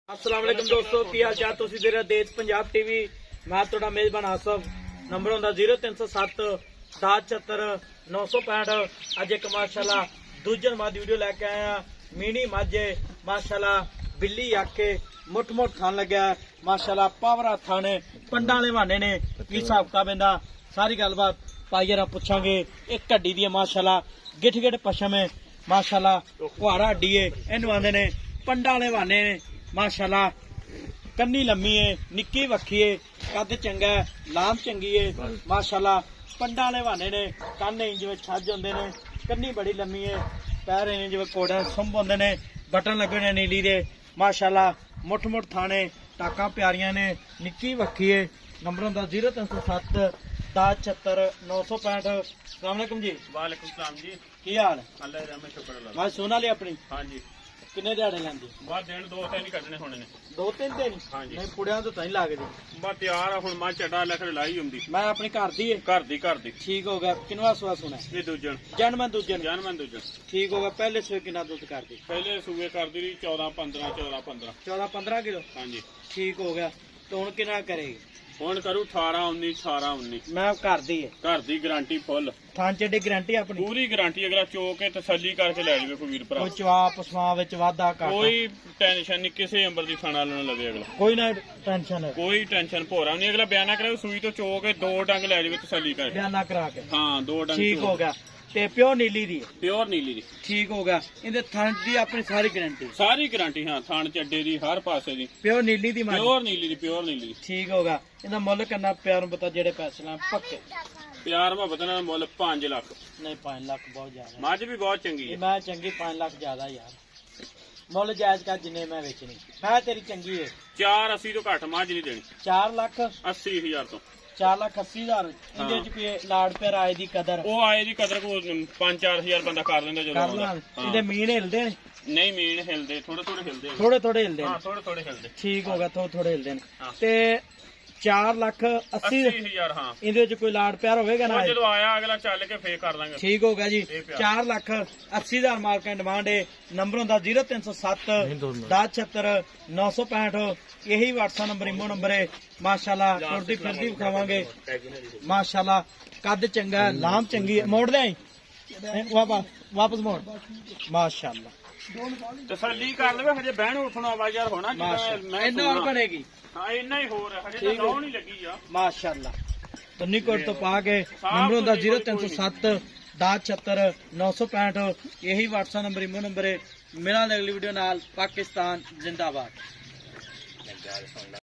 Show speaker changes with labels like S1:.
S1: अस्सलाम वालेकुम दोस्तों, की हाल चाल? तुसीं देख रहे देश पंजाब टीवी। मैं तुहाडा मेजबान आसफ। नंबर होंदा 0307 1074 965। अज एक माशाल्लाह दूजन मज वीडियो लैके आया। मीनी मज माशाल्लाह बिल्ली आके मुठ मुठ थान लग्या माशाल्लाह पावरा थाने पंडा वाले बहाने ने की हिसाब किताब इंदा सारी गलबात पाइए पुछांगे। एक हड्डी दी माशाल्लाह गिठ गिठ पशम है माशाल्लाह कुहाड़ा हड्डी है इनू आंदे ने पंडा वाले बहाने ने माशाल्लाह कन्नी लम्मी है निक्की वक्खी है कद चंगा है लाम चंगी है माशाल्लाह पंडा वाले बहाने ने कन्न जिवें छज होंदे ने कन्नी बड़ी लम्मी है पैर ने जिवें घोड़े सुंभ होंदे ने बटन लगे ने नीली दे माशाल्लाह मुठ मुठ थाने टाकां प्यारियां ने निक्की वक्खी है। नंबर होंदा 0307 1074 965। अस्सलाम वालेकुम जी।
S2: वालेकुम सलाम जी।
S1: की हाल?
S2: अल्लाह दी रहमत शुक्र अल्लाह।
S1: मैं सोना ली अपनी
S2: हाँ जी।
S1: किन्ने दिहाड़े लैंदी?
S2: बस दिन दो तीन ही कटने होने ने।
S1: दो तीन दिन?
S2: हाँ जी।
S1: नहीं पुड़िया तो नहीं लगदी।
S2: बस तैयार आ हुण मां चड्डा लखड़ लाई हुंदी।
S1: मैं अपनी घर दी है।
S2: घर दी
S1: ठीक हो गया। किनवा सुआ सुना?
S2: ये दूजन
S1: जनमन दूजन।
S2: जनमन दूजन।
S1: ठीक हो गया। पहले सुए कितना दूध कर दी?
S2: पहले सूबे कर दी 14 15
S1: 14 15 किलो।
S2: हाँ जी।
S1: ठीक हो गया। तो हुण कितना करेगी?
S2: हुण करू 18 19
S1: मैं घर दी है।
S2: घर दी गारंटी फुल
S1: थान चड्डी गारंटी अपनी
S2: पूरी गारंटी। अगला चो के तसल्ली करके ले जावे कोई वीर भरा।
S1: कोई चवाप सवा विच वाधा घाटा
S2: कोई टेंशन नहीं किसी अंबर दी खाना लेना लवे अगला।
S1: कोई ना टेंशन है।
S2: कोई टेंशन भोरा नहीं। अगला बयाना करे सूई तो चो के दो डंग ले जावे तसल्ली करके।
S1: बयाना करा के।
S2: हाँ दो डंग।
S1: ठीक हो गया। ते प्योर नीली दी है।
S2: प्योर नीली दी।
S1: ठीक हो गया। इहदे थान दी अपनी सारी गारंटी।
S2: सारी गारंटी। हाँ थान चड्डे दी हर पासे दी
S1: प्योर नीली दी मां।
S2: प्योर नीली दी प्योर नीली दी।
S1: ठीक हो गया। इहदा मुੱਲ कितना प्यार बता जेड़े पैसे ना पक्के?
S2: प्यार मोहब्बत नाल मुੱਲ 5 लाख।
S1: नहीं 5 लाख बहुत ज्यादा।
S2: मझ भी बहुत चंगी है।
S1: मैं चंगी 5 लाख ज्यादा यार। मुੱਲ जायज का जिन्ने मैं बेचनी मैं तेरी चंगी है।
S2: 480 तो घट मझ नहीं देनी।
S1: 4 लाख
S2: 80,000 तो
S1: 4,80,000 ਇਹਦੇ ਚ ਵੀ ਲਾੜ ਪਿਆਰ ਆਏ ਦੀ ਕਦਰ
S2: ਉਹ ਆਏ ਦੀ ਕਦਰ ਕੋ 5-4 ਬੰਦਾ ਕਰ ਲੈਂਦਾ ਜਦੋਂ
S1: ਕਰ ਲਾਂ। ਇਹਦੇ ਮੀਨ ਹਿਲਦੇ ਨੇ?
S2: ਨਹੀਂ ਮੀਨ ਹਿਲਦੇ ਥੋੜੇ ਹਿਲਦੇ
S1: ਥੋੜੇ ਹਿਲਦੇ ਨੇ।
S2: ਹਾਂ ਥੋੜੇ ਹਿਲਦੇ।
S1: ਠੀਕ ਹੋ ਗਿਆ। ਥੋੜੇ ਹਿਲਦੇ ਨੇ।
S2: ਹਾਂ।
S1: ਤੇ 4,80,000
S2: 80,000 ਹਾਂ।
S1: ਇਹਦੇ ਚ ਕੋਈ ਲਾੜ ਪਿਆਰ ਹੋਵੇਗਾ ਨਾ?
S2: ਉਹ ਜਦੋਂ ਆਇਆ ਅਗਲਾ ਚੱਲ ਕੇ ਫੇਰ ਕਰ ਲਾਂਗੇ।
S1: ਠੀਕ ਹੋ ਗਿਆ ਜੀ। 4,80,000 ਮਾਰਕੀਟ ਡਿਮਾਂਡ ਹੈ। ਨੰਬਰ ਹੁੰਦਾ 0307 1074 965। यही व्हाट्सएप नंबर इमो नंबर है। माशाल्लाह टुरदी फिरदी खावांगे माशाल्लाह कद चंगा है लाम चंगी है। मोड़ दे वापस मोड़ माशाल्लाह
S2: तसल्ली कर लवे हजे बहन उठना आवाज यार होना
S1: मैं इन्ना और बनेगी।
S2: हाँ इन्ना ही हो रहा हजे तो लाउन ही लगी आ
S1: माशाल्लाह। तो निकोट तो पा के नंबर होता 0307 1074 965। यही व्हाट्सएप नंबर इमो नंबर है। मिला अगली वीडियो नाल। पाकिस्तान जिंदाबाद।